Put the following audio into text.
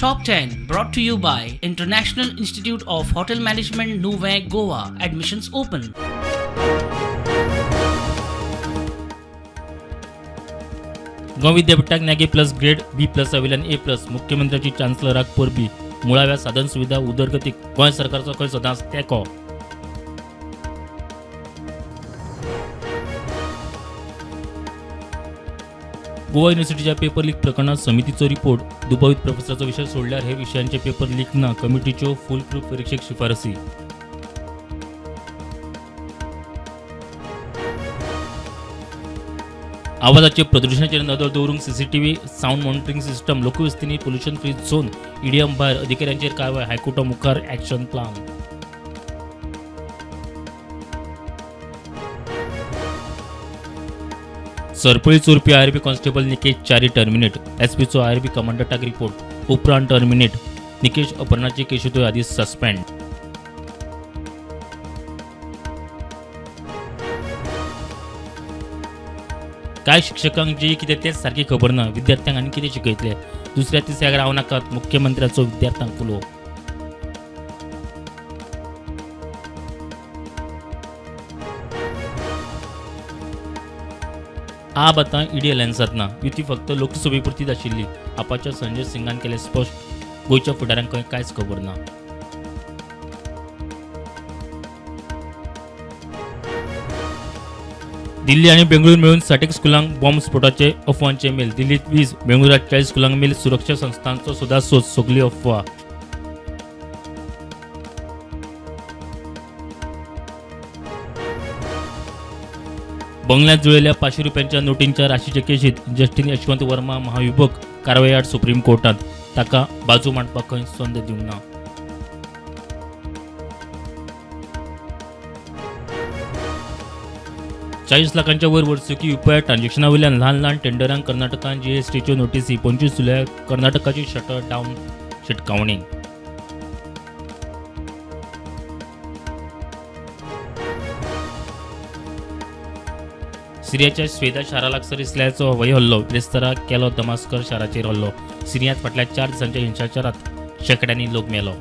Top 10 brought to you by International Institute of Hotel Management, Nuvei, Goa. Admissions open. Goa विद्यापीठाक नॅगे plus grade B+ वयल्यान A+. मुख्यमंत्र्याची चान्सलराक परबी. मुळाव्या साधन सुविधा उदरगतीक गोंय सरकारचो खंय सदांच तेंको. गोवा युनिव्हर्सिटीच्या पेपर लीक प्रकरणात समितीचो रिपोर्ट. दुबावित प्रोफेसराचो विषय सोडल्यार हे विशयांचे पेपर लीक ना. कमिटीच्यो फूल प्रूफ परीक्षेक शिफारसी. आवाजाचे प्रदूषणाचेर नदर दवरूंक CCTV साऊंड मॉनिटरिंग सिस्टम. लोकवस्तींनी पोल्युशन फ्री झोन. EDM भायर अधिकाऱ्यांचेर कारवाय. हायकोर्टा मुखार ॲक्शन प्लान. सरपळी चोरपी IRB constable Nikesh Chari terminate. SPचो IRB कमांडंटाक रिपोर्ट. उपरांत टर्मिनेट. निकेश अपहरणाचे केशीतूय आदींच सस्पेंड. काय शिक्षकांक जे कितें तेच सारखी खबर ना. विद्यार्थ्यांक आनी कितें शिकयतले. दुसऱ्या तिसऱ्याक राव नाकात. मुख्यमंत्र्याचो विद्यार्थ्यांक उलो. आप आतां ED अलायन्सांत ना. युती फक्त लोकसभे पुरतीच आशिल्ली. आपाच्या संजय सिंगान केलें स्पश्ट. गोंयच्या फुडाऱ्यांक कांयच खबर ना. दिल्ली आणि बेंगळूर मेळून 60 स्कुलांक बॉम्ब स्फोटाचे अफवांचे मेल. दिल्लीत 20, बेंगळुरात 40 स्कुलांक मेल. सुरक्षा संस्थांचो सोदासोद. सगली अफवा. बंगल्यात जुळयल्या 500 रुपयांच्या नोटींच्या राशीचे केशीत जस्टीन यशवंत वर्मा महाविभोग. कारवाई आड सुप्रीम कोर्टात. ताका बाजू मांडपाक खंय संद दिवंक ना. 40 लाखांच्या वयर वर्सुकी UPI ट्रान्झॅक्शना वयल्यान ल्हान टेंडरांक कर्नाटकान GSTच्यो नोटीसी. 25 जुलयाक कर्नाटकाची शटर डावन शिटकावणी. सिरियाच्या स्वेदा शारा लागसार इस्रायलचो हवाई हल्लो. ब्रेस्ताराक केलो दमास्कर शाराचेर हल्लो. सिरियांत फाटल्या 4 दिसांच्या हिंसाचारांत शेकड्यांनी लोक मेलो.